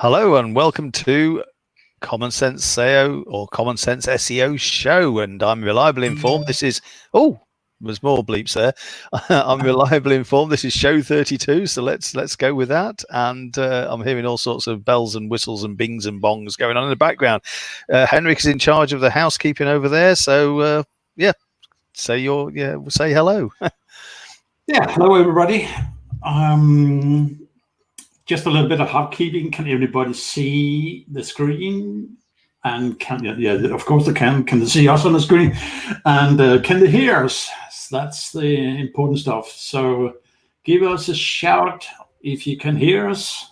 Hello and welcome to CommonSenSEO or CommonSenSEO show, and I'm reliably informed this is there's more bleeps there. I'm reliably informed this is show 32, so let's go with that. And I'm hearing all sorts of bells and whistles and bings and bongs going on in the background. Henrik is in charge of the housekeeping over there, so say hello. Yeah, hello everybody. Just a little bit of housekeeping. Can everybody see the screen? And of course they can. Can they see us on the screen? And can they hear us? That's the important stuff. So give us a shout if you can hear us.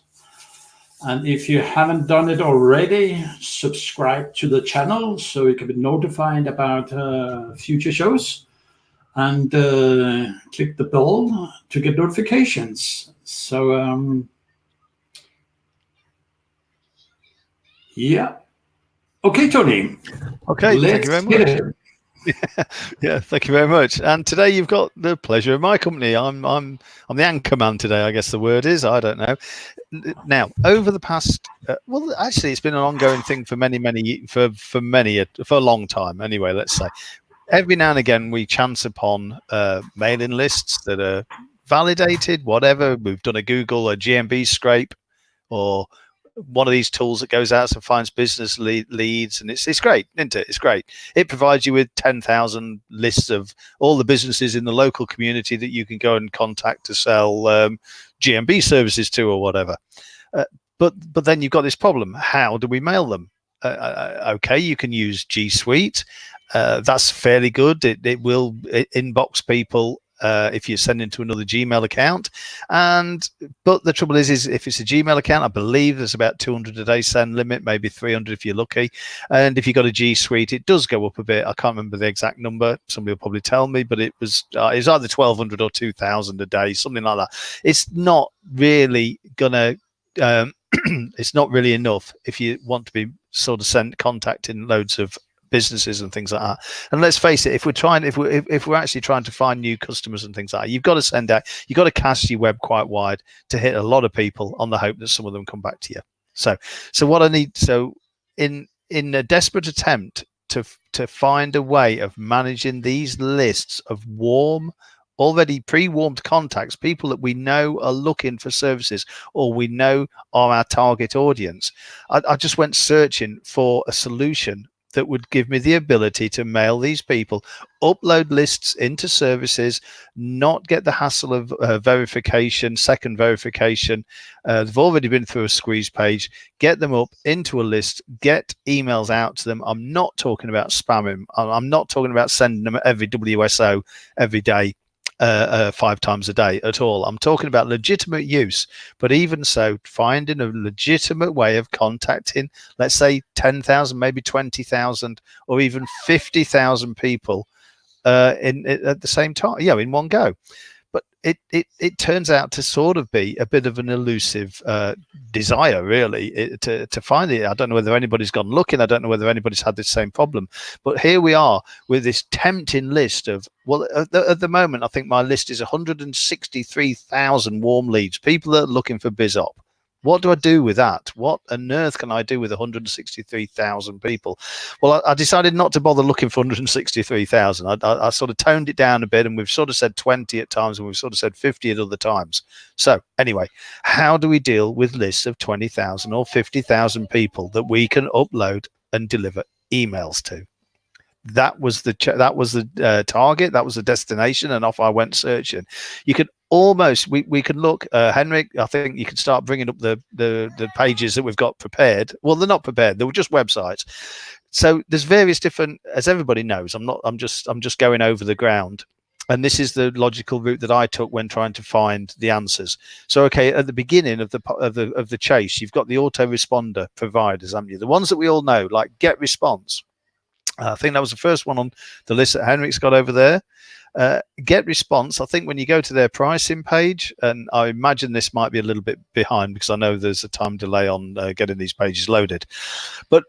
And if you haven't done it already, subscribe to the channel so you can be notified about future shows. And click the bell to get notifications. So yeah. Okay, Tony. Okay, thank you very much. Yeah, thank you very much. And today you've got the pleasure of my company. I'm the anchor man today, I guess the word is. I don't know. Now, over the past, well, actually, it's been an ongoing thing for for a long time. Anyway, let's say. Every now and again, we chance upon mailing lists that are validated, whatever. We've done a GMB scrape, or one of these tools that goes out and finds business leads, and it's great, isn't it? It's great. It provides you with 10,000 lists of all the businesses in the local community that you can go and contact to sell GMB services to or whatever. But then you've got this problem. How do we mail them? Okay, you can use G Suite. That's fairly good. It will inbox people if you send into another Gmail account. But the trouble is if it's a Gmail account, I believe there's about 200 a day send limit, maybe 300 if you're lucky. And if you've got a G Suite, it does go up a bit. I can't remember the exact number. Somebody will probably tell me, but it was either 1,200 or 2,000 a day, something like that. It's not really gonna. It's not really enough if you want to be sort of contacting loads of businesses and things like that. And let's face it, if we're actually trying to find new customers and things like that, you've got to send out, you've got to cast your web quite wide to hit a lot of people on the hope that some of them come back to you. So what I need, in a desperate attempt to find a way of managing these lists of already pre-warmed contacts, people that we know are looking for services or we know are our target audience, I just went searching for a solution that would give me the ability to mail these people, upload lists into services, not get the hassle of verification, second verification. They've already been through a squeeze page, get them up into a list, get emails out to them. I'm not talking about spamming. I'm not talking about sending them every WSO every day. 5 times a day at all. I'm talking about legitimate use, but even so, finding a legitimate way of contacting, let's say 10,000, maybe 20,000, or even 50,000 people at the same time, in one go. But it turns out to sort of be a bit of an elusive desire, really, to find it. I don't know whether anybody's gone looking. I don't know whether anybody's had this same problem. But here we are with this tempting list of, well, at the moment, I think my list is 163,000 warm leads, people that are looking for BizOp. What do I do with that? What on earth can I do with 163,000 people? Well, I decided not to bother looking for 163,000. I sort of toned it down a bit, and we've sort of said 20 at times, and we've sort of said 50 at other times. So anyway, how do we deal with lists of 20,000 or 50,000 people that we can upload and deliver emails to? That was the target. That was the destination, and off I went searching. You could almost we could look, Henrik. I think you could start bringing up the pages that we've got prepared. Well, they're not prepared. They were just websites. So there's various different, as everybody knows. I'm just going over the ground. And this is the logical route that I took when trying to find the answers. So, okay, at the beginning of the chase, you've got the autoresponder providers, haven't you? The ones that we all know, like GetResponse. I think that was the first one on the list that Henrik's got over there. GetResponse, I think when you go to their pricing page, and I imagine this might be a little bit behind because I know there's a time delay on getting these pages loaded, but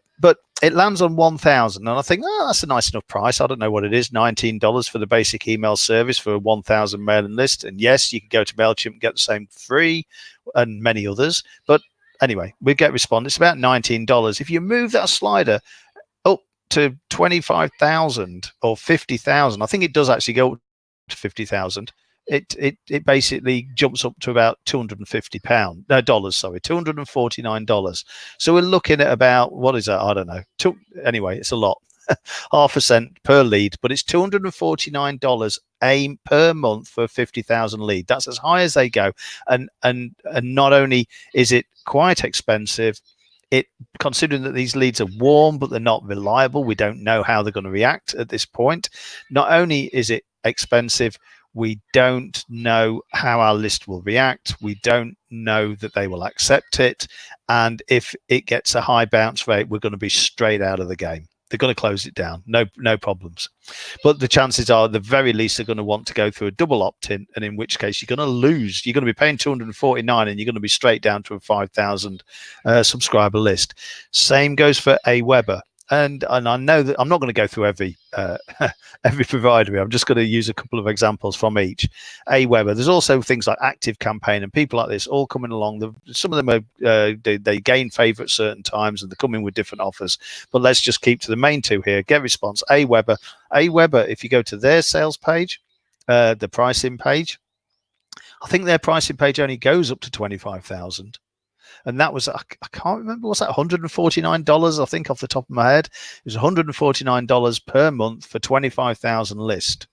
it lands on 1,000, and I think, that's a nice enough price. I don't know what it is, $19 for the basic email service for a 1,000 mailing list. And yes, you can go to MailChimp and get the same free, and many others, but anyway, with GetResponse, it's about $19. If you move that slider up to 25,000 or 50,000, I think it does actually go up to 50,000. It basically jumps up to about $250 sorry, $249. So we're looking at about, what is that? I don't know. Anyway, it's a lot. Half a cent per lead, but it's $249 per month for a 50,000 lead. That's as high as they go. And not only is it quite expensive, considering that these leads are warm, but they're not reliable, we don't know how they're going to react at this point. Not only is it expensive, we don't know how our list will react. We don't know that they will accept it. And if it gets a high bounce rate, we're going to be straight out of the game. They're going to close it down. No problems. But the chances are, at the very least, they're going to want to go through a double opt-in, and in which case you're going to lose. You're going to be paying $249, and you're going to be straight down to a 5,000 subscriber list. Same goes for Aweber. And I know that I'm not going to go through every provider here. I'm just going to use a couple of examples from each. Aweber. There's also things like ActiveCampaign and people like this all coming along. Some of them are they gain favour at certain times, and they're coming with different offers. But let's just keep to the main two here: GetResponse, Aweber. Aweber, if you go to their sales page, the pricing page, I think their pricing page only goes up to 25,000. And that was, I can't remember, was that $149? I think off the top of my head, it was $149 per month for 25,000 list.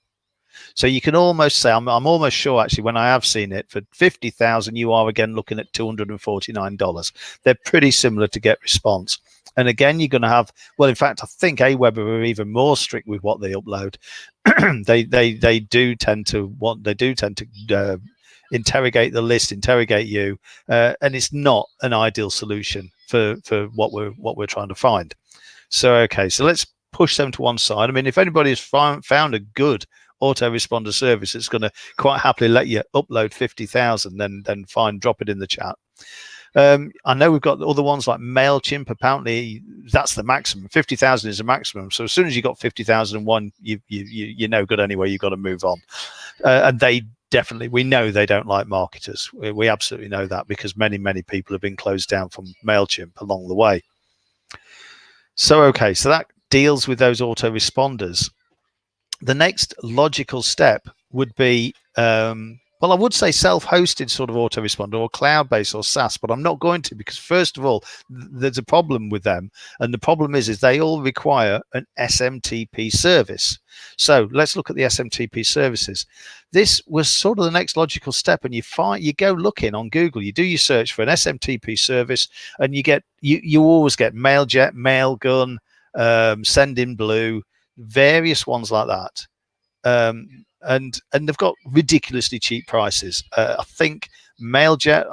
So you can almost say, I'm almost sure actually, when I have seen it, for 50,000, you are again looking at $249. They're pretty similar to GetResponse. And again, you're going to have, well, in fact, I think Aweber are even more strict with what they upload. they do tend to interrogate the list, interrogate you, and it's not an ideal solution for what we're trying to find. So okay, so let's push them to one side. I mean, if anybody has found a good autoresponder service that's going to quite happily let you upload 50,000, then drop it in the chat. I know we've got other ones like MailChimp. Apparently that's the maximum. 50,000 is the maximum. So as soon as you got 50,001, you're no good anyway. You've got to move on. And we know they don't like marketers. We absolutely know that, because many people have been closed down from MailChimp along the way. So okay, so that deals with those autoresponders. The next logical step would be, well, I would say self-hosted sort of autoresponder or cloud-based or SaaS, but I'm not going to, because first of all, there's a problem with them. And the problem is they all require an SMTP service. So let's look at the SMTP services. This was sort of the next logical step. And you go looking on Google, you do your search for an SMTP service, and you always get MailJet, Mailgun, Sendinblue, various ones like that. And they've got ridiculously cheap prices. I think MailJet,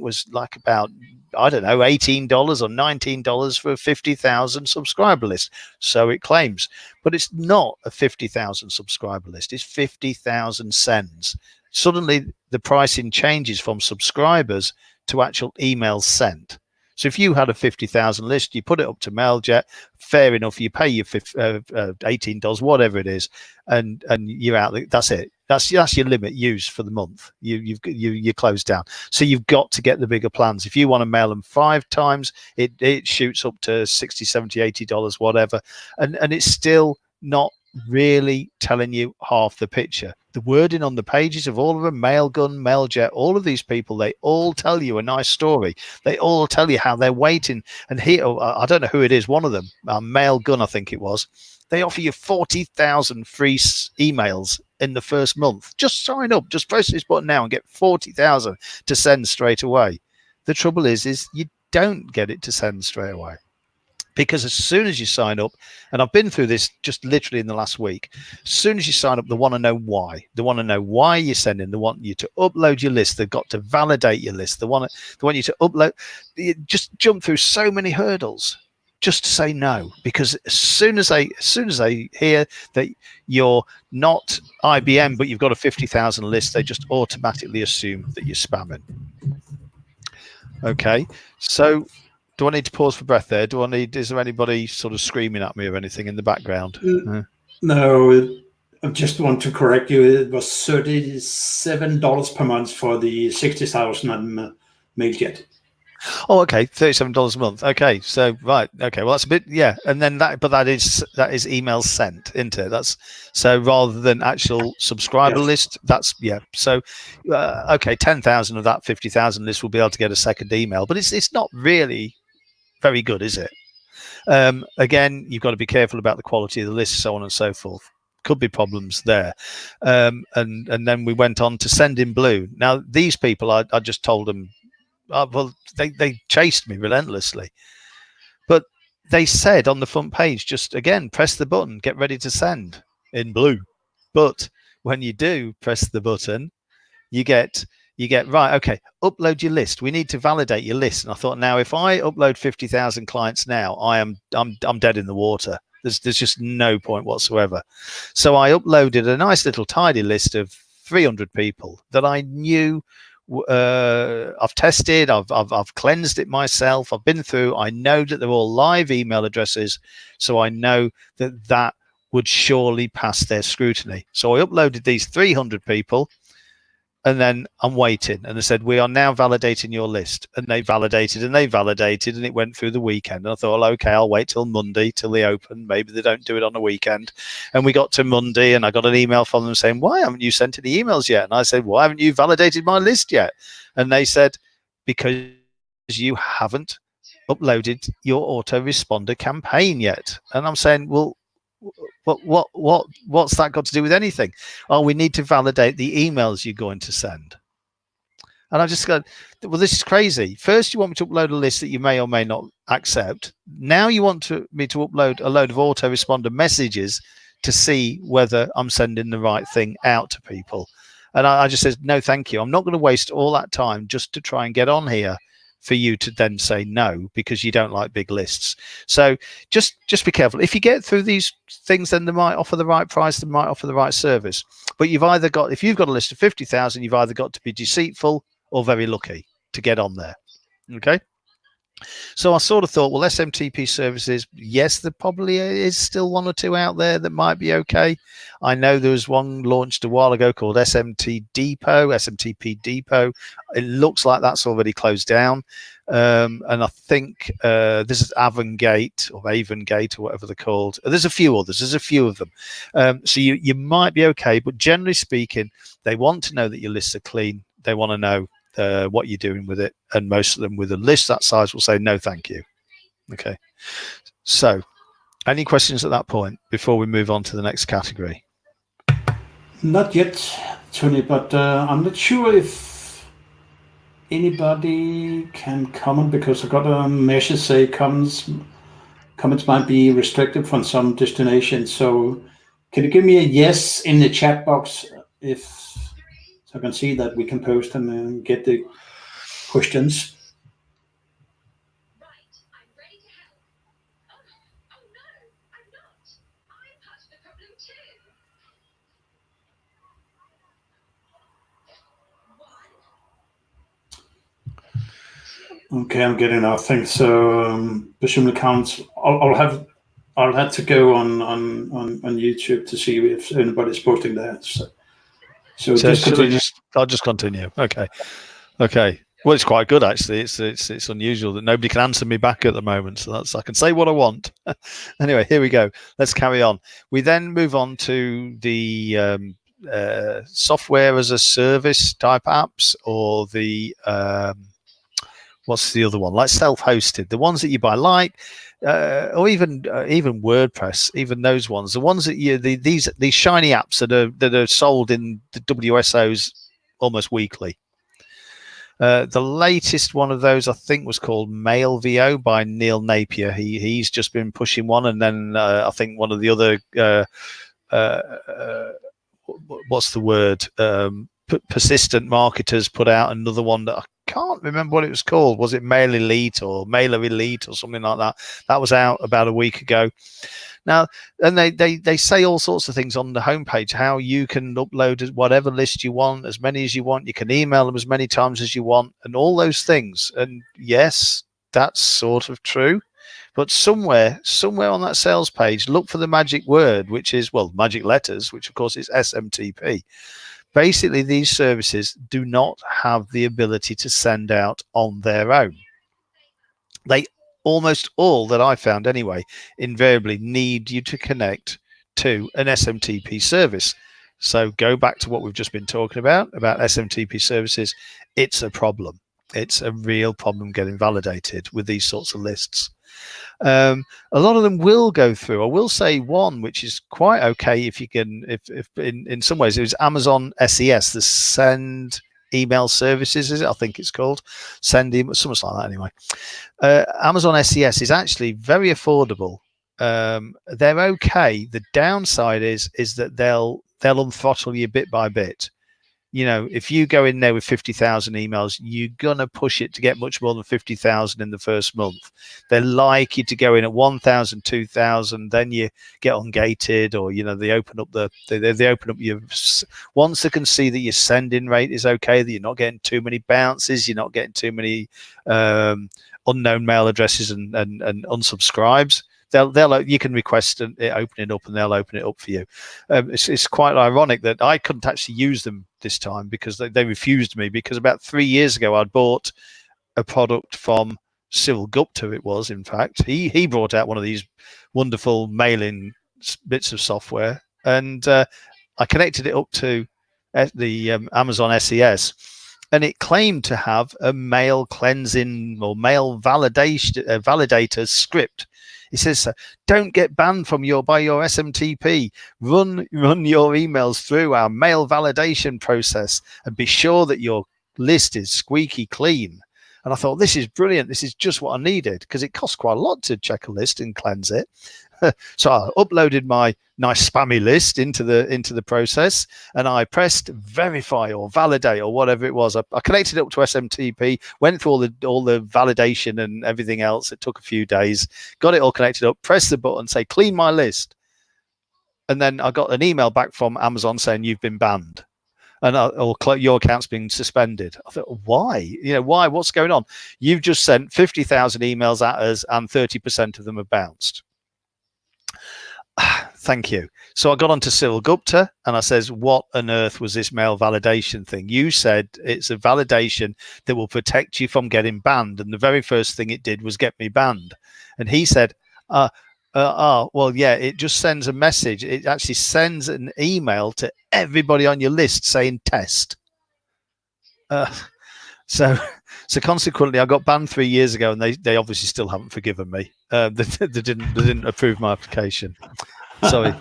was like about, I don't know, $18 or $19 for a 50,000 subscriber list. So it claims, but it's not a 50,000 subscriber list. It's 50,000 sends. Suddenly the pricing changes from subscribers to actual emails sent. So if you had a 50,000 list, you put it up to MailJet, fair enough, you pay your $18, whatever it is, and you're out. That's it. That's your limit used for the month. You're closed down. So you've got to get the bigger plans. If you want to mail them 5 times, it shoots up to $60, $70, $80, whatever, and it's still not really telling you half the picture. The wording on the pages of all of them, Mailgun, MailJet, all of these people, they all tell you a nice story. They all tell you how they're waiting. And here, I don't know who it is, one of them, Mailgun, I think it was, they offer you 40,000 free emails in the first month. Just sign up, just press this button now and get 40,000 to send straight away. The trouble is you don't get it to send straight away. Because as soon as you sign up, and I've been through this just literally in the last week, as soon as you sign up, they want to know why. They want to know why you're sending. They want you to upload your list. They've got to validate your list. They want you to upload. You just jump through so many hurdles just to say no. Because as soon as they hear that you're not IBM, but you've got a 50,000 list, they just automatically assume that you're spamming. Okay, so. Do I need to pause for breath there? Is there anybody sort of screaming at me or anything in the background? No, I just want to correct you. It was $37 per month for the 60,000 on MailJet. Oh, okay, $37 a month. Okay, so right, okay, well that's a bit, yeah, and then that is emails sent, isn't it? That's so rather than actual subscriber list. That's So okay, 10,000 of that 50,000 list will be able to get a second email, but it's not really very good, is it? Again, you've got to be careful about the quality of the list, so on and so forth. Could be problems there. And then we went on to Send in Blue. Now these people, I just told them. Well, they chased me relentlessly, but they said on the front page, just again, press the button, get ready to send in blue. But when you do press the button, you get right, okay, upload your list. We need to validate your list. And I thought, now if I upload 50,000 clients now, I'm dead in the water. There's just no point whatsoever. So I uploaded a nice little tidy list of 300 people that I knew. I've tested, I've cleansed it myself, I've been through, I know that they're all live email addresses, so I know that would surely pass their scrutiny. So I uploaded these 300 people, and then I'm waiting, and they said, we are now validating your list, and they validated, and it went through the weekend. And I thought, well, okay, I'll wait till Monday till they open. Maybe they don't do it on a weekend. And we got to Monday, and I got an email from them saying, why haven't you sent any emails yet? And I said, why haven't you validated my list yet? And they said, because you haven't uploaded your autoresponder campaign yet. And I'm saying, well, what's that got to do with anything? Oh, we need to validate the emails you're going to send. And I just go, well, this is crazy. First, you want me to upload a list that you may or may not accept. Now you want me to upload a load of autoresponder messages to see whether I'm sending the right thing out to people. And I just said, no, thank you. I'm not going to waste all that time just to try and get on here for you to then say no because you don't like big lists. So just be careful. If you get through these things, then they might offer the right price, they might offer the right service. But if you've got a list of 50,000, you've either got to be deceitful or very lucky to get on there. Okay. So I sort of thought, well, SMTP Services, yes, there probably is still one or two out there that might be okay. I know there was one launched a while ago called SMTP Depot. It looks like that's already closed down. And I think this is Avengate or whatever they're called. There's a few others. There's a few of them. So you might be okay. But generally speaking, they want to know that your lists are clean. They want to know what you're doing with it, and most of them with a list that size will say no thank you. Okay, so any questions at that point before we move on to the next category? Not yet, Tony, but I'm not sure if anybody can comment, because I got a message say comments might be restricted from some destinations. So can you give me a yes in the chat box so I can see that we can post and get the questions? Okay, I'm getting nothing. So presumably counts. I'll have to go on YouTube to see if anybody's posting that. So just continue. I'll just continue. Okay. Well, it's quite good actually. It's unusual that nobody can answer me back at the moment, so I can say what I want. Anyway, here we go. Let's carry on. We then move on to the software as a service type apps, or the what's the other one? Like self-hosted, the ones that you buy, or even WordPress, even those ones, the ones that these shiny apps that are sold in the WSOs almost weekly. The latest one of those, I think, was called MailVO by Neil Napier. He's just been pushing one, and then I think one of the other what's the word? Persistent marketers put out another one that I can't remember what it was called. Was it Mail Elite or Mailer Elite or something like that? That was out about a week ago. Now, and they say all sorts of things on the homepage, how you can upload whatever list you want, as many as you want. You can email them as many times as you want, and all those things. And yes, that's sort of true. But somewhere on that sales page, look for the magic word, which is, well, magic letters, which of course is SMTP. Basically, these services do not have the ability to send out on their own. they almost all that I found anyway, invariably need you to connect to an SMTP service. So go back to what we've just been talking about SMTP services. It's a problem. It's a real problem getting validated with these sorts of lists. A lot of them will go through. I will say one which is quite okay if you can, if in some ways it was Amazon SES, the Send Email Services, is it? I think it's called Send Email, something like that anyway. Amazon SES is actually very affordable. They're okay. The downside is that they'll unthrottle you bit by bit. You know, if you go in there with 50,000 emails, you're going to push it to get much more than 50,000 in the first month. They like you to go in at 1,000, 2,000, then you get ungated, or, you know, they open up they open up your, once they can see that your sending rate is okay, that you're not getting too many bounces, you're not getting too many unknown mail addresses and unsubscribes. You can request it opening up, and they'll open it up for you. It's quite ironic that I couldn't actually use them this time because they refused me, because about 3 years ago I'd bought a product from Cyril Gupta. It was, in fact, he brought out one of these wonderful mailing bits of software, and I connected it up to the Amazon SES, and it claimed to have a mail cleansing or mail validator script. It says, don't get banned by your SMTP. Run your emails through our mail validation process and be sure that your list is squeaky clean. And I thought, this is brilliant. This is just what I needed, because it costs quite a lot to check a list and cleanse it. So I uploaded my nice spammy list into the process, and I pressed verify or validate or whatever it was. I connected it up to SMTP, went through all the validation and everything else. It took a few days, got it all connected up, pressed the button, say clean my list, and then I got an email back from Amazon saying you've been banned, and your account's been suspended. I thought, why? You know, why? What's going on? You've just sent 50,000 emails at us, and 30% of them have bounced. Thank you. So I got onto Cyril Gupta and I says, what on earth was this mail validation thing? You said it's a validation that will protect you from getting banned, and the very first thing it did was get me banned. And he said, well, yeah, it just sends a message. It actually sends an email to everybody on your list saying test. So consequently, I got banned 3 years ago, and they obviously still haven't forgiven me. They didn't approve my application. Sorry.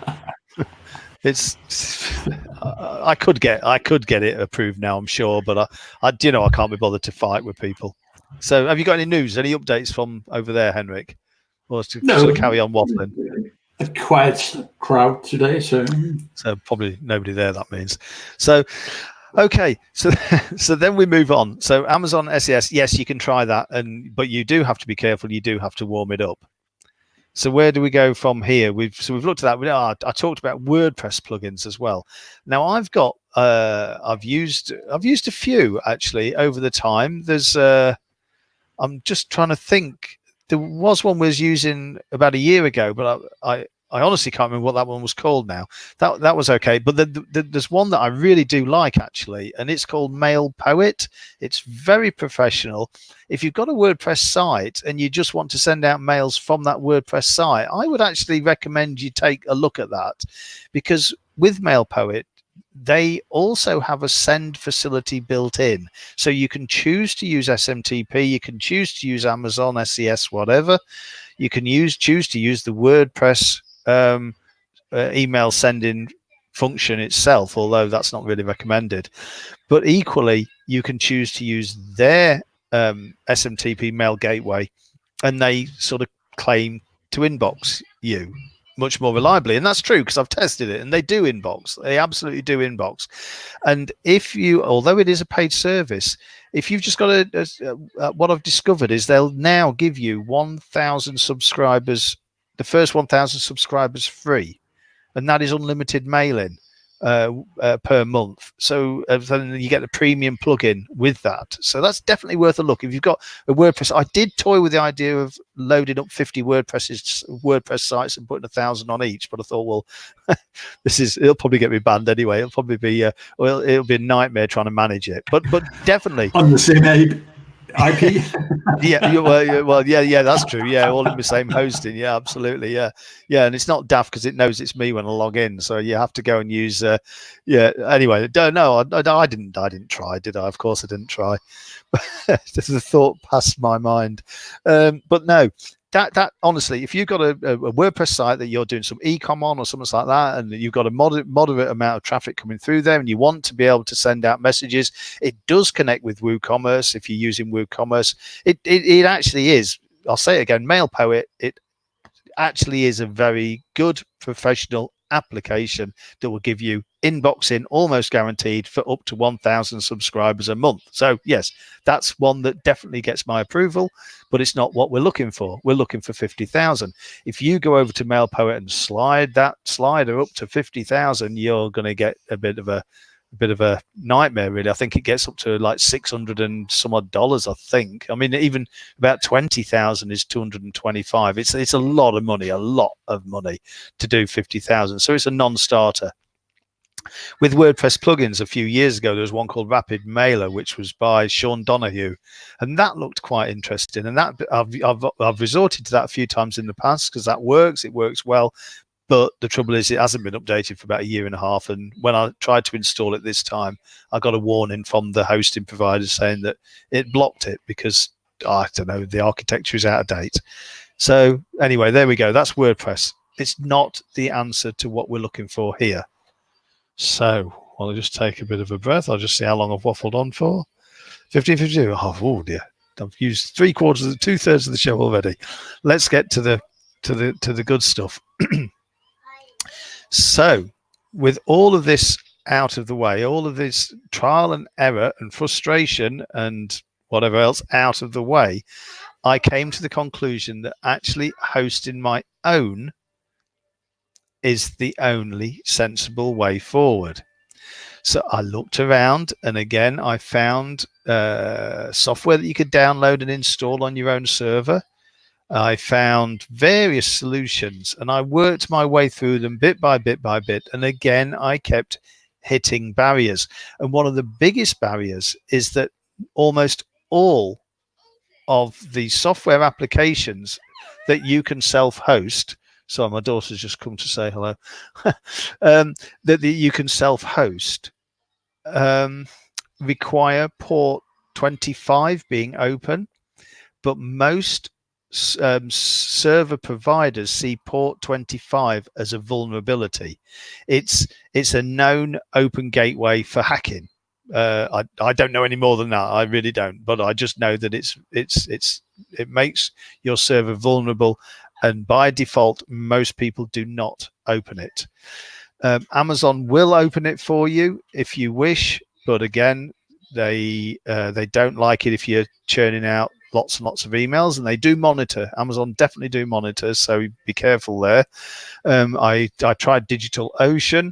I could get it approved now, I'm sure, but I can't be bothered to fight with people. So have you got any news, any updates from over there, Henrik? Or to sort of carry on waffling? A quiet crowd today, so probably nobody there, that means. So okay, so then we move on. So Amazon SES, yes, you can try that, but you do have to be careful. You do have to warm it up. So where do we go from here? We've looked at that. I talked about WordPress plugins as well. Now I've used a few actually over the time. There's I'm just trying to think. There was one we was using about a year ago, but I honestly can't remember what that one was called now. That was okay, but there's one that I really do like actually, and it's called Mail Poet. It's very professional. If you've got a WordPress site and you just want to send out mails from that WordPress site, I would actually recommend you take a look at that, because with Mail Poet, they also have a send facility built in. So you can choose to use SMTP, you can choose to use Amazon SES, whatever. You can choose to use the WordPress email sending function itself, although that's not really recommended. But equally, you can choose to use their SMTP mail gateway, and they sort of claim to inbox you much more reliably. And that's true, because I've tested it, and they do inbox. They absolutely do inbox. And although it is a paid service, if you've just got what I've discovered is they'll now give you 1,000 subscribers, the first 1,000 subscribers free, and that is unlimited mailing per month. So then you get the premium plugin with that. So that's definitely worth a look. If you've got a WordPress, I did toy with the idea of loading up 50 WordPress sites and putting 1,000 on each, but I thought, well, it'll probably get me banned anyway. It'll probably be it'll be a nightmare trying to manage it. But definitely on the same IP. yeah, that's true. Yeah, all in the same hosting. Yeah, absolutely. Yeah, and it's not daft because it knows it's me when I log in. So you have to go and use. Anyway, no, I didn't try, did I? Of course, I didn't try. The thought passed my mind, but no. That honestly, if you've got a WordPress site that you're doing some e-com on or something like that, and you've got a moderate amount of traffic coming through there, and you want to be able to send out messages, it does connect with WooCommerce. If you're using WooCommerce, it actually is. I'll say it again, MailPoet. It actually is a very good professional application that will give you inboxing almost guaranteed for up to 1,000 subscribers a month. So yes, that's one that definitely gets my approval, but it's not what we're looking for. We're looking for 50,000. If you go over to MailPoet and slide that slider up to 50,000, you're going to get a bit of a nightmare, really. I think it gets up to like $600 and some odd dollars, I think. I mean, even about 20,000 is 225. It's a lot of money to do 50,000. So it's a non-starter. With WordPress plugins a few years ago, there was one called Rapid Mailer, which was by Sean Donahue, and that looked quite interesting. And that I've resorted to that a few times in the past because that works. It works well. But the trouble is, it hasn't been updated for about 1.5 years. And when I tried to install it this time, I got a warning from the hosting provider saying that it blocked it because, I don't know, the architecture is out of date. So anyway, there we go. That's WordPress. It's not the answer to what we're looking for here. So I'll just take a bit of a breath. I'll just see how long I've waffled on for. 15:52. Oh dear. I've used 2/3 of the show already. Let's get to the good stuff. So with all of this out of the way, all of this trial and error and frustration and whatever else out of the way, I came to the conclusion that actually hosting my own is the only sensible way forward. So I looked around, and again, I found software that you could download and install on your own server. I found various solutions, and I worked my way through them bit by bit by bit. And again, I kept hitting barriers. And one of the biggest barriers is that almost all of the software applications that you can self-host, so my daughter's just come to say hello, that you can self-host, require port 25 being open, but most server providers see port 25 as a vulnerability. It's a known open gateway for hacking. I don't know any more than that. I really don't, but I just know that it makes your server vulnerable, and by default, most people do not open it. Amazon will open it for you if you wish, but again, they don't like it if you're churning out lots and lots of emails, and they do monitor. Amazon definitely do monitor, so be careful there. I tried DigitalOcean,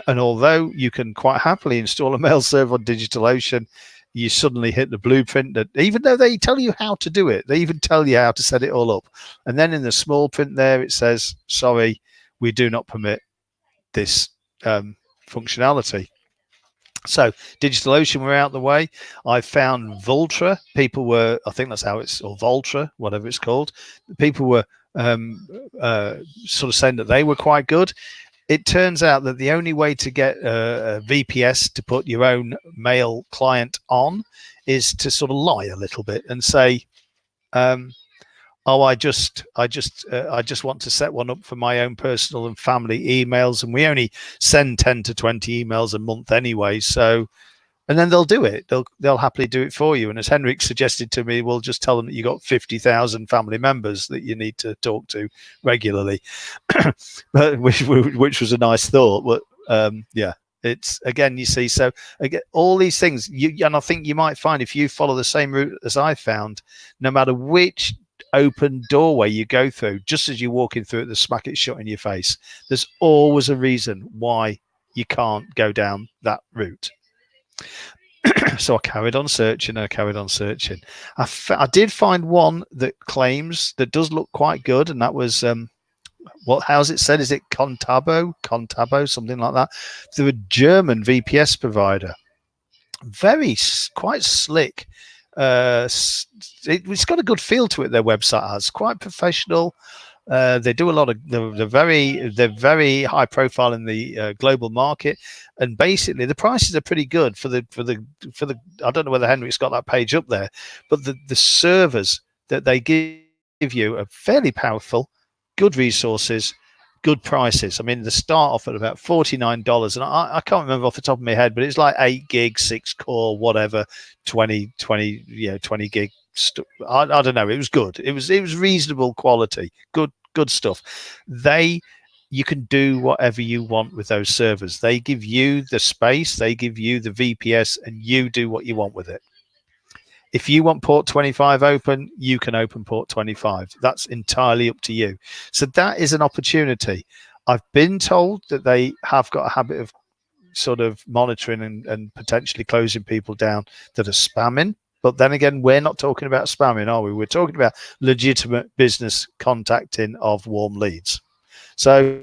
and although you can quite happily install a mail server on DigitalOcean, you suddenly hit the blueprint that, even though they tell you how to do it, they even tell you how to set it all up, and then in the small print there it says, sorry, we do not permit this functionality. So DigitalOcean were out the way. I found Vultra. People were, I think that's how it's, or Vultra, whatever it's called. People were sort of saying that they were quite good. It turns out that the only way to get a VPS to put your own mail client on is to sort of lie a little bit and say, I just want to set one up for my own personal and family emails, and we only send 10 to 20 emails a month anyway. So, and then they'll do it. They'll happily do it for you. And as Henrik suggested to me, we'll just tell them that you got 50,000 family members that you need to talk to regularly, which was a nice thought. But yeah, it's, again, you see, so again, all these things, and I think you might find if you follow the same route as I found, no matter which open doorway you go through, just as you're walking through it, the smack it shut in your face, there's always a reason why you can't go down that route. So I carried on searching. I did find one that claims, that does look quite good, and that was how's it said? Is it Contabo, something like that? They're a German VPS provider, quite slick. It's got a good feel to it. Their website has quite professional. They do a lot of. They're very high profile in the global market, and basically the prices are pretty good for the. I don't know whether Henrik's got that page up there, but the servers that they give you are fairly powerful, good resources, good prices. I mean, they start off at about $49, and I can't remember off the top of my head, but it's like 8 gig, 6 core, whatever, 20 gig. I don't know. It was good. It was reasonable quality. Good stuff. You can do whatever you want with those servers. They give you the space, they give you the VPS, and you do what you want with it. If you want port 25 open, you can open port 25. That's entirely up to you. So that is an opportunity. I've been told that they have got a habit of sort of monitoring and potentially closing people down that are spamming. But then again, we're not talking about spamming, are we? We're talking about legitimate business contacting of warm leads. So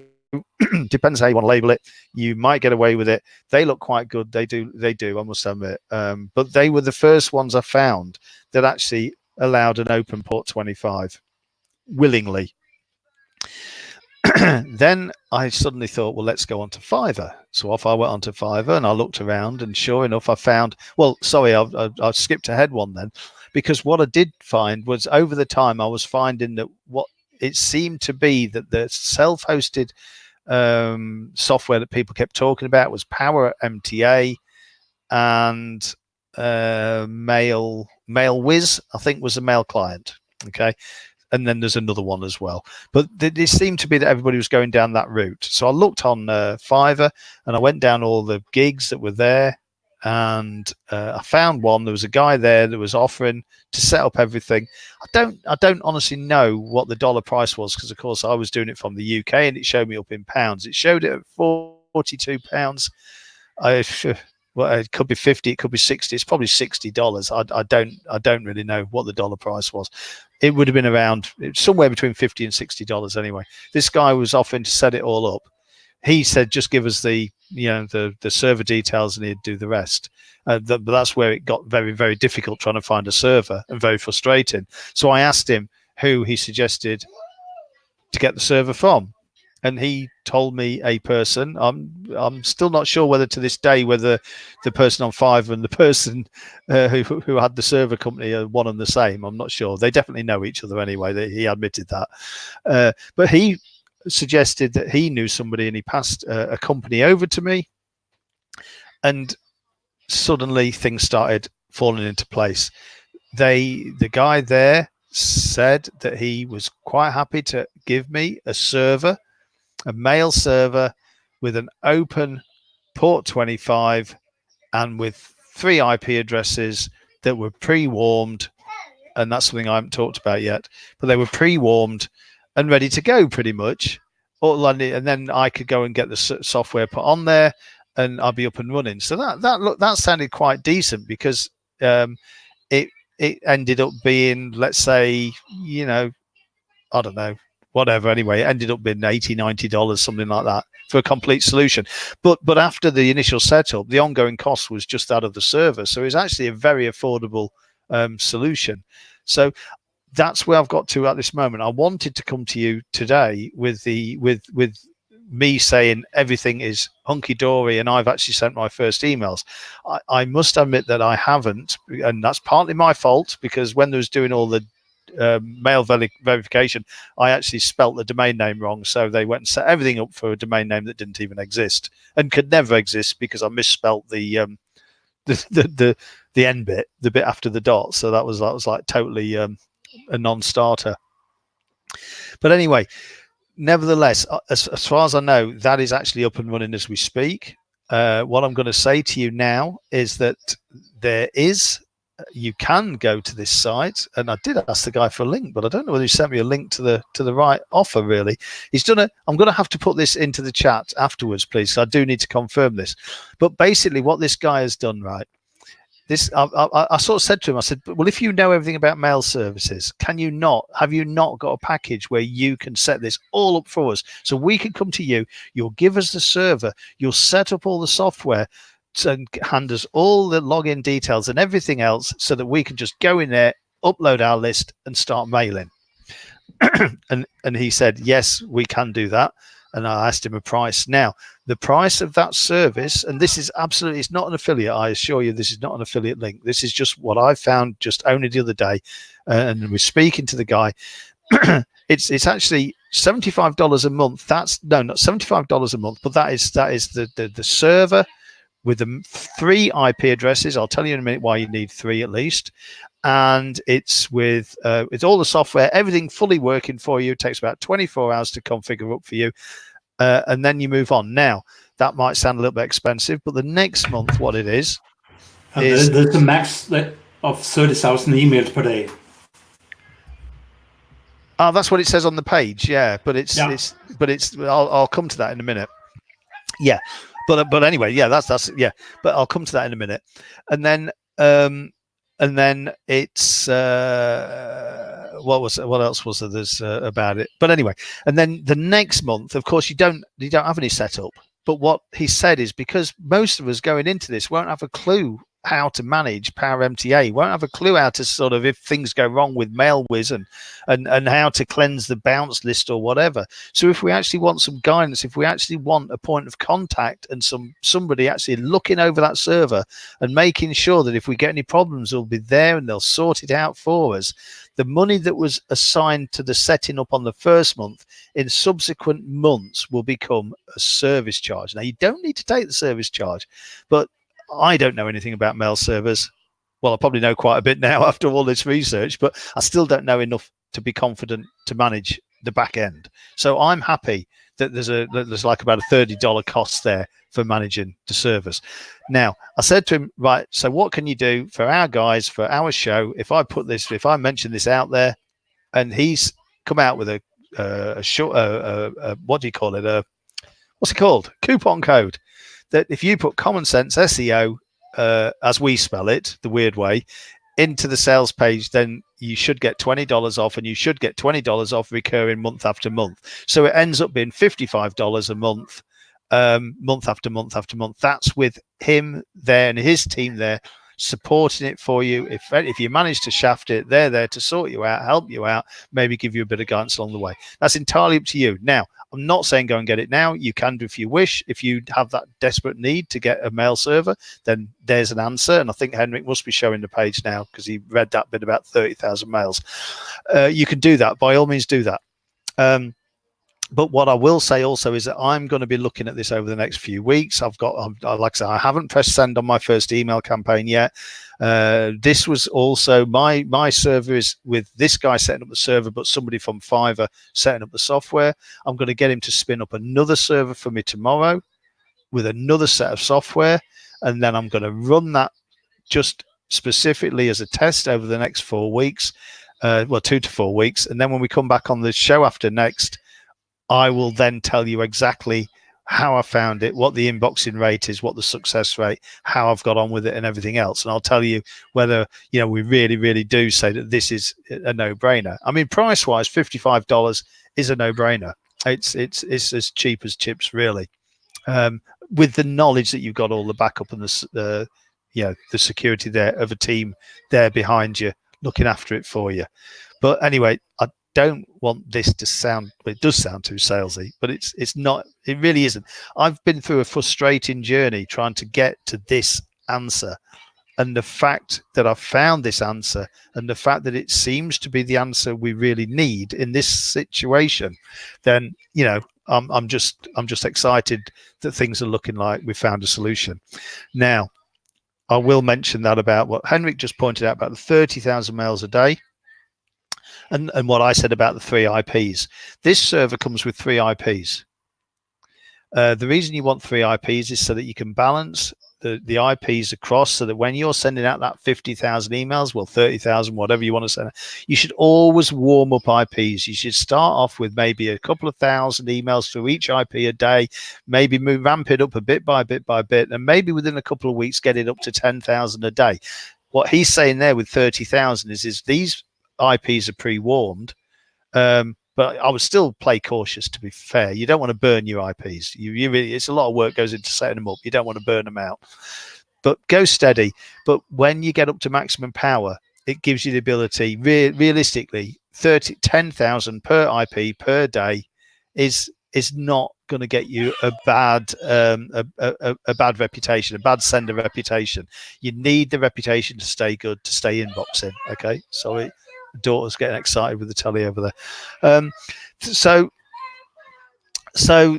depends how you want to label it. You might get away with it. They look quite good. They do, I must admit. But they were the first ones I found that actually allowed an open port 25 willingly. Then I suddenly thought, well, let's go on to Fiverr. So off I went onto Fiverr and I looked around, and sure enough, I found, well, sorry, I skipped ahead one then, because what I did find was over the time I was finding that what it seemed to be that the self-hosted software that people kept talking about was Power MTA and MailWiz, I think was a mail client. Okay. And then there's another one as well. But it seemed to be that everybody was going down that route. So I looked on Fiverr and I went down all the gigs that were there, and I found one. There was a guy there that was offering to set up everything. I don't honestly know what the dollar price was, because of course I was doing it from the UK and it showed me up in pounds. It showed it at £42. Well, it could be 50, it could be 60. It's probably $60. I don't really know what the dollar price was. It would have been around somewhere between $50 and $60 anyway. This guy was offering to set it all up. He said, just give us the server details and he'd do the rest. But that's where it got very, very difficult trying to find a server, and very frustrating. So I asked him who he suggested to get the server from, and he told me a person. I'm still not sure whether to this day whether the person on Fiverr and the person who had the server company are one and the same. I'm not sure. They definitely know each other anyway. He admitted that. But he suggested that he knew somebody, and he passed a company over to me, and suddenly things started falling into place. The guy there said that he was quite happy to give me a server, a mail server with an open port 25 and with 3 IP addresses that were pre-warmed, and that's something I haven't talked about yet, but they were pre-warmed and ready to go pretty much. And then I could go and get the software put on there and I'll be up and running. So that sounded quite decent, because it ended up being, let's say, I don't know, whatever. Anyway, it ended up being $80, $90, something like that, for a complete solution. But after the initial setup, the ongoing cost was just out of the server. So it's actually a very affordable solution. So that's where I've got to at this moment. I wanted to come to you today with me saying everything is hunky-dory and I've actually sent my first emails. I must admit that I haven't, and that's partly my fault, because when there was doing all the mail verification, I actually spelt the domain name wrong. So they went and set everything up for a domain name that didn't even exist and could never exist, because I misspelt the end bit, the bit after the dot. So that was like totally a non-starter. But anyway, nevertheless, as far as I know, that is actually up and running as we speak. What I'm going to say to you now is that you can go to this site, and I did ask the guy for a link, but I don't know whether he sent me a link to the right offer. Really, he's done it. I'm going to have to put this into the chat afterwards, please. I do need to confirm this. But basically, what this guy has done, right? I sort of said to him, I said, well, if you know everything about mail services, have you not got a package where you can set this all up for us? So we can come to you, you'll give us the server, you'll set up all the software, hand us all the login details and everything else so that we can just go in there, upload our list and start mailing. and he said, yes, we can do that. And I asked him a price. Now, the price of that service, and this is absolutely, it's not an affiliate. I assure you, this is not an affiliate link. This is just what I found just only the other day. And we're speaking to the guy. It's actually $75 a month. That's no, not $75 a month, but that is the server with the 3 IP addresses. I'll tell you in a minute why you need 3 at least. And it's with it's all the software, everything fully working for you. It takes about 24 hours to configure up for you, and then you move on. Now that might sound a little bit expensive, but the next month, what it is there's a max of 30,000 emails per day. Oh, that's what it says on the page. Yeah, but it's I'll come to that in a minute. Yeah, but anyway, yeah, that's yeah. But I'll come to that in a minute, and then it's what else was there? There's about it. But anyway, and then the next month, of course, you don't have any setup. But what he said is because most of us going into this won't have a clue how to manage Power MTA, won't have a clue how to sort of, if things go wrong with MailWiz and how to cleanse the bounce list or whatever. So if we actually want some guidance, if we actually want a point of contact and somebody actually looking over that server and making sure that if we get any problems, they'll be there and they'll sort it out for us. The money that was assigned to the setting up on the first month in subsequent months will become a service charge. Now, you don't need to take the service charge, but I don't know anything about mail servers. Well, I probably know quite a bit now after all this research, but I still don't know enough to be confident to manage the back end. So I'm happy that there's like about a $30 cost there for managing the servers. Now, I said to him, right, so what can you do for our guys, for our show, if I mention this out there, and he's come out with a what do you call it? What's it called? Coupon code. That if you put CommonSenSEO, as we spell it, the weird way, into the sales page, then you should get $20 off, and you should get $20 off recurring month after month. So it ends up being $55 a month, month after month after month. That's with him there and his team there supporting it for you. If you manage to shaft it, they're there to sort you out, help you out, maybe give you a bit of guidance along the way. That's entirely up to you. Now, I'm not saying go and get it now. You can do if you wish. If you have that desperate need to get a mail server, then there's an answer. And I think Henrik must be showing the page now because he read that bit about 30,000 mails. You can do that. By all means, do that. But what I will say also is that I'm going to be looking at this over the next few weeks. Like I said, I haven't pressed send on my first email campaign yet. This was also my server is with this guy setting up the server, but somebody from Fiverr setting up the software. I'm going to get him to spin up another server for me tomorrow with another set of software. And then I'm going to run that just specifically as a test over the next 4 weeks, 2 to 4 weeks. And then when we come back on the show after next, I will then tell you exactly how I found it, what the inboxing rate is, what the success rate, how I've got on with it and everything else. And I'll tell you whether, we really, really do say that this is a no-brainer. I mean, price-wise, $55 is a no-brainer. It's as cheap as chips, really. With the knowledge that you've got all the backup and the security there of a team there behind you, looking after it for you. But anyway, I don't want this to sound, it does sound too salesy, but it's not, it really isn't. I've been through a frustrating journey trying to get to this answer, and the fact that I've found this answer and the fact that it seems to be the answer we really need in this situation, then I'm just excited that things are looking like we found a solution. Now, I will mention that about what Henrik just pointed out about the 30,000 mails a day. And what I said about the 3 IPs. This server comes with 3 IPs. The reason you want 3 IPs is so that you can balance the IPs across, so that when you're sending out that 50,000 emails, 30,000, whatever you want to send, you should always warm up IPs. You should start off with maybe a couple of thousand emails through each IP a day, maybe ramp it up a bit by bit by bit, and maybe within a couple of weeks get it up to 10,000 a day. What he's saying there with 30,000 is these IPs are pre-warmed, but but I would still play cautious. To be fair, you don't want to burn your IPs. You really, it's a lot of work goes into setting them up. You don't want to burn them out, but go steady. But when you get up to maximum power, it gives you the ability. Realistically, 10,000 per IP per day is not going to get you a bad bad reputation, a bad sender reputation. You need the reputation to stay good, to stay inboxing. Okay, sorry, daughter's getting excited with the telly over there. So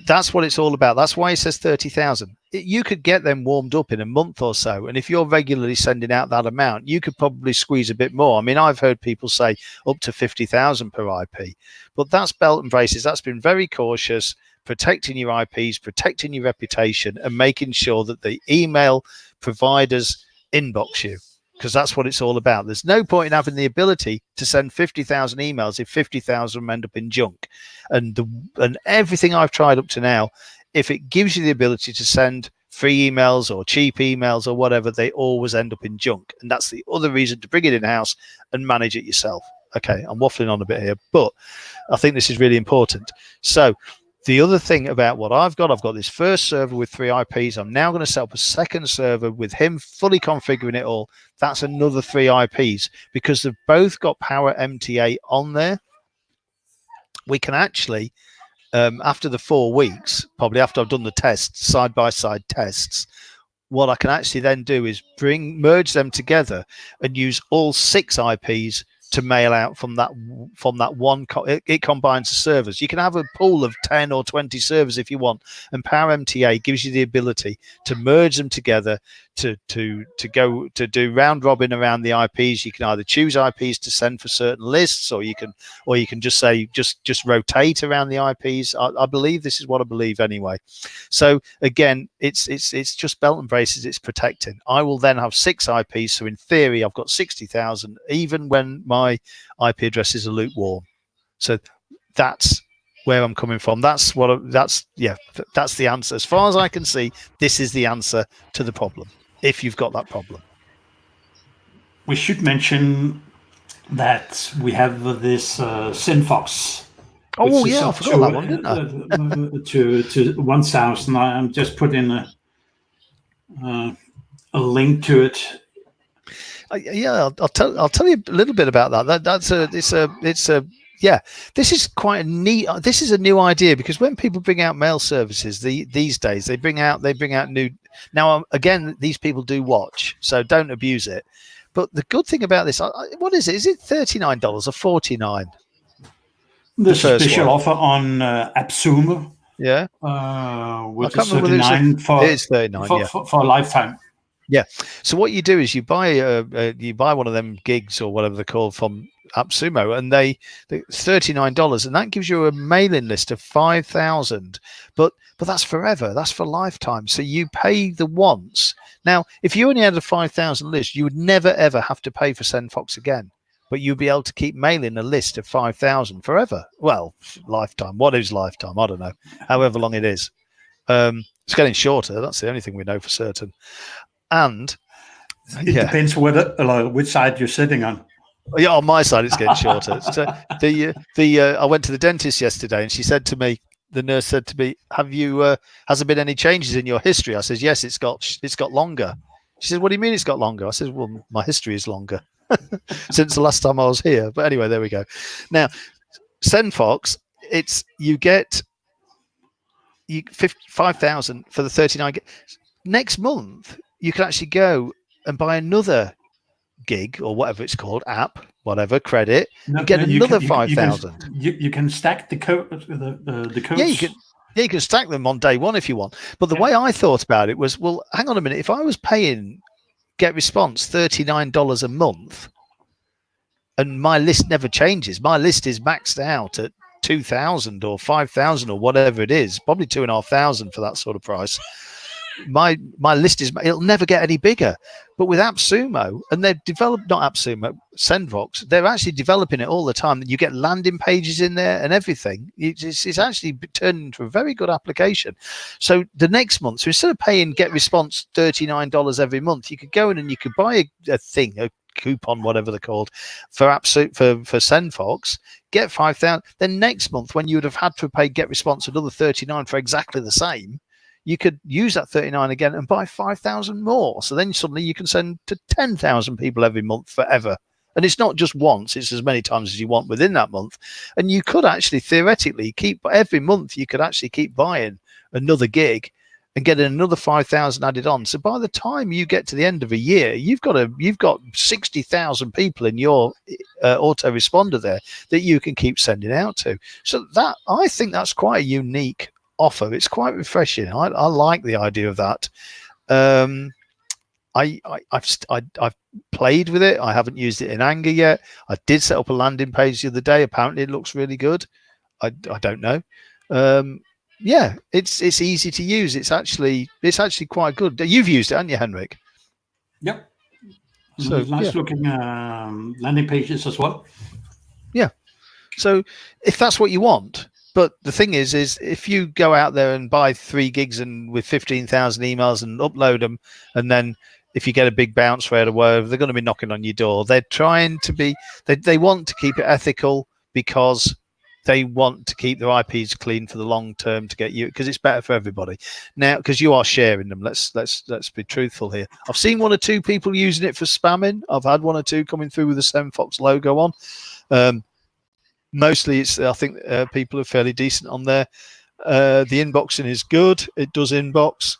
that's what it's all about. That's why it says 30,000. You could get them warmed up in a month or so, and if you're regularly sending out that amount, you could probably squeeze a bit more. I mean, I've heard people say up to 50,000 per IP, but that's belt and braces. That's been very cautious, protecting your IPs, protecting your reputation, and making sure that the email providers inbox you, because that's what it's all about. There's no point in having the ability to send 50,000 emails if 50,000 end up in junk. And everything I've tried up to now, if it gives you the ability to send free emails or cheap emails or whatever, they always end up in junk. And that's the other reason to bring it in-house and manage it yourself. Okay, I'm waffling on a bit here, but I think this is really important. So the other thing about what I've got this first server with 3 IPs. I'm now going to set up a second server with him fully configuring it all. That's another 3 IPs, because they've both got Power MTA on there. We can actually, after the 4 weeks, probably after I've done the tests, side-by-side tests, what I can actually then do is merge them together and use all 6 IPs to mail out from that one. It combines the servers. You can have a pool of 10 or 20 servers if you want, and Power MTA gives you the ability to merge them together to do round robin around the IPs. You can either choose IPs to send for certain lists, or you can just say just rotate around the IPs. I believe this is what I believe anyway. So again, it's just belt and braces. It's protecting. I will then have 6 IPs, so in theory I've got 60,000 even when my IP addresses are lukewarm. So that's where I'm coming from. That's the answer. As far as I can see, this is the answer to the problem, if you've got that problem. We should mention that we have this SendFox. Oh yeah, I forgot that one, didn't I? to 1,000. I'm just put in a link to it. Yeah, I'll tell you a little bit about that. This is quite a neat. This is a new idea, because when people bring out mail services these days, they bring out new. Now again, these people do watch, so don't abuse it. But the good thing about this, what is it? Is it $39 or $49? The special offer on AppSumo. Yeah. Which is 39 for a lifetime. Yeah. So what you do is you buy one of them gigs or whatever they're called from AppSumo, and they're $39, and that gives you a mailing list of 5,000. But that's forever. That's for lifetime. So you pay the once. Now, if you only had a 5,000 list, you would never ever have to pay for SendFox again. But you'd be able to keep mailing a list of 5,000 forever. Well, lifetime. What is lifetime? I don't know. However long it is. It's getting shorter. That's the only thing we know for certain. And it depends which side you're sitting on. Yeah, on my side it's getting shorter. So I went to the dentist yesterday, and she said to me, the nurse said to me, has there been any changes in your history? I said, yes, it's got longer. She said, what do you mean it's got longer? I said, well, my history is longer since the last time I was here. But anyway, there we go. Now, SendFox, you get 5,000 for the 39. Next month, you can actually go and buy another gig or whatever it's called, app, whatever, credit, and get another 5,000. You can stack the codes. Yeah, you can stack them on day one if you want. But the way I thought about it was, well, hang on a minute. If I was paying GetResponse $39 a month, and my list never changes, my list is maxed out at 2,000 or 5,000 or whatever it is, probably 2,500 for that sort of price. My list it'll never get any bigger. But with AppSumo, and they've developed, not AppSumo, SendFox, they're actually developing it all the time. You get landing pages in there and everything. It's actually turned into a very good application. So the next month, so instead of paying GetResponse $39 every month, you could go in and you could buy a thing, coupon, whatever they're called, for SendFox, get 5,000. Then next month, when you would have had to pay GetResponse another 39 for exactly the same, you could use that 39 again and buy 5,000 more. So then suddenly you can send to 10,000 people every month forever. And it's not just once, it's as many times as you want within that month. And you could actually theoretically every month, you could actually keep buying another gig and get another 5,000 added on. So by the time you get to the end of a year, you've got 60,000 people in your autoresponder there that you can keep sending out to. So that, I think that's quite a unique offer. It's quite refreshing. I like the idea of that. I've played with it. I haven't used it in anger yet. I did set up a landing page the other day. Apparently it looks really good. I don't know. Yeah, it's easy to use. It's actually quite good. You've used it, haven't you, Henrik? Yep. So nice looking landing pages as well. Yeah. So if that's what you want, but the thing is if you go out there and buy 3 gigs and with 15,000 emails and upload them, and then if you get a big bounce rate or whatever, they're going to be knocking on your door. They're trying to be, they want to keep it ethical because they want to keep their IPs clean for the long term to get you, because it's better for everybody. Now, because you are sharing them, let's be truthful here. I've seen 1 or 2 people using it for spamming. I've had 1 or 2 coming through with the SendFox logo on. Mostly, I think people are fairly decent on there. The inboxing is good. It does inbox.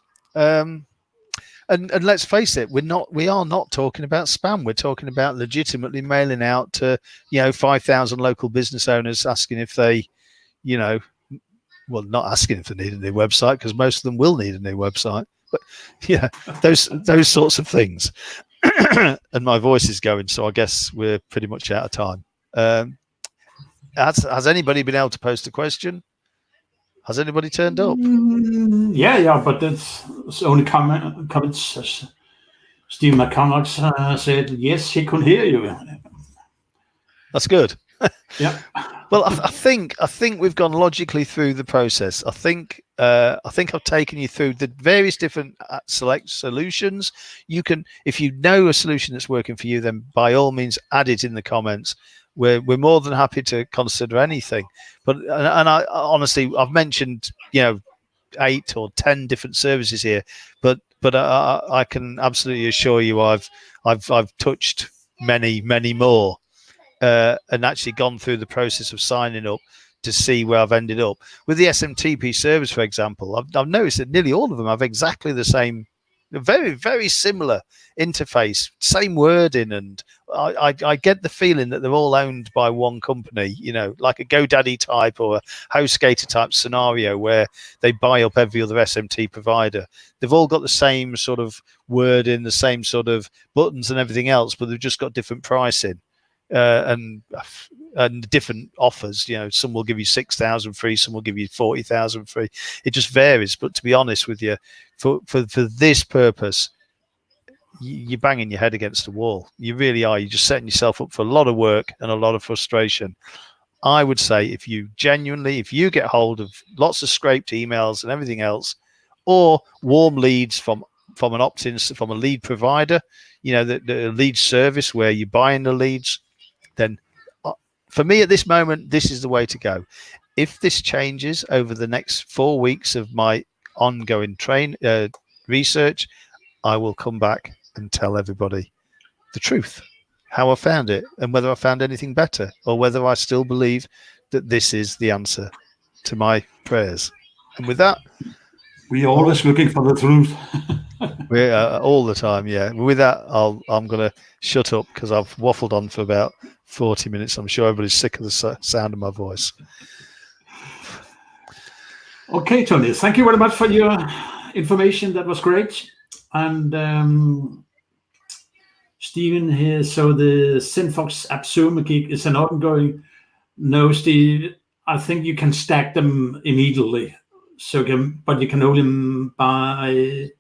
And let's face it, we are not talking about spam. We're talking about legitimately mailing out to 5,000 local business owners, asking if they, well, not asking if they need a new website, because most of them will need a new website. But those sorts of things. And my voice is going, so I guess we're pretty much out of time. Has anybody been able to post a question? Has anybody turned up? Yeah, but that's only comments. As Steve McConnell said, yes, he could hear you. That's good. Yeah. Well, I think we've gone logically through the process. I think I've taken you through the various different select solutions. You can, if you know a solution that's working for you, then by all means add it in the comments. We're more than happy to consider anything. But I honestly, I've mentioned 8 or 10 different services here, but I can absolutely assure you I've touched many more. And actually gone through the process of signing up to see where I've ended up. With the SMTP service, for example, I've noticed that nearly all of them have exactly the same, very, very similar interface, same wording, and I get the feeling that they're all owned by one company, like a GoDaddy type or a HostGator type scenario where they buy up every other SMT provider. They've all got the same sort of wording, the same sort of buttons and everything else, but they've just got different pricing. And different offers. Some will give you 6,000 free, some will give you 40,000 free. It just varies. But to be honest with you, for this purpose, you're banging your head against the wall. You really are. You're just setting yourself up for a lot of work and a lot of frustration. I would say if you get hold of lots of scraped emails and everything else, or warm leads from an opt-in, from a lead provider, the lead service where you're buying the leads, then for me at this moment, this is the way to go. If this changes over the next 4 weeks of my ongoing research, I will come back and tell everybody the truth, how I found it, and whether I found anything better, or whether I still believe that this is the answer to my prayers. And with that, we're always looking for the truth. We're all the time, yeah. With that, I'm going to shut up because I've waffled on for about 40 minutes. I'm sure everybody's sick of the sound of my voice. Okay, Tony, thank you very much for your information. That was great. And Stephen here, so the SendFox AppSumo gig is an ongoing. No, Steve, I think you can stack them immediately. But you can only buy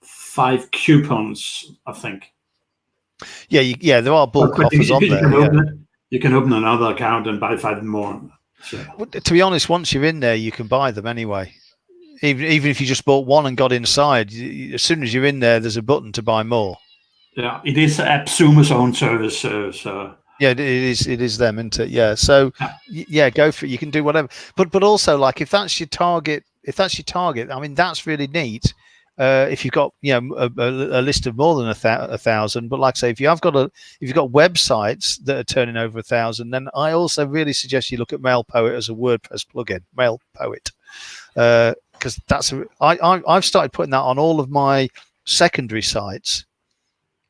5 coupons, I think. Yeah, there are bulk offers on there. You can open another account and buy 5 more. So. Well, to be honest, once you're in there, you can buy them anyway. Even if you just bought 1 and got inside, as soon as you're in there, there's a button to buy more. Yeah, it is AppSumo's own service. So yeah, it is them, isn't it? Yeah. So yeah, go for it. You can do whatever. But also, like, if that's your target, I mean, that's really neat. If you've got, you know, a list of more than a thousand, but like I say, if you've got websites that are turning over 1,000, then I also really suggest you look at MailPoet as a WordPress plugin, MailPoet, because I've started putting that on all of my secondary sites,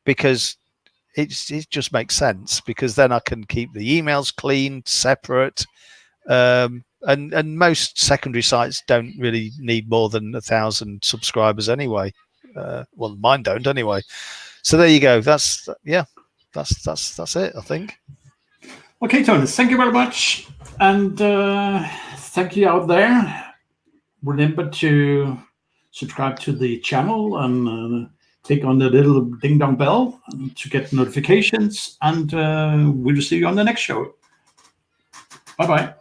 because it just makes sense, because then I can keep the emails clean, separate. And most secondary sites don't really need more than 1,000 subscribers anyway. Well, mine don't anyway. So there you go. That's it, I think. Okay, Tony, thank you very much, and thank you out there. Remember to subscribe to the channel and click on the little ding dong bell to get notifications, and we'll see you on the next show. Bye bye.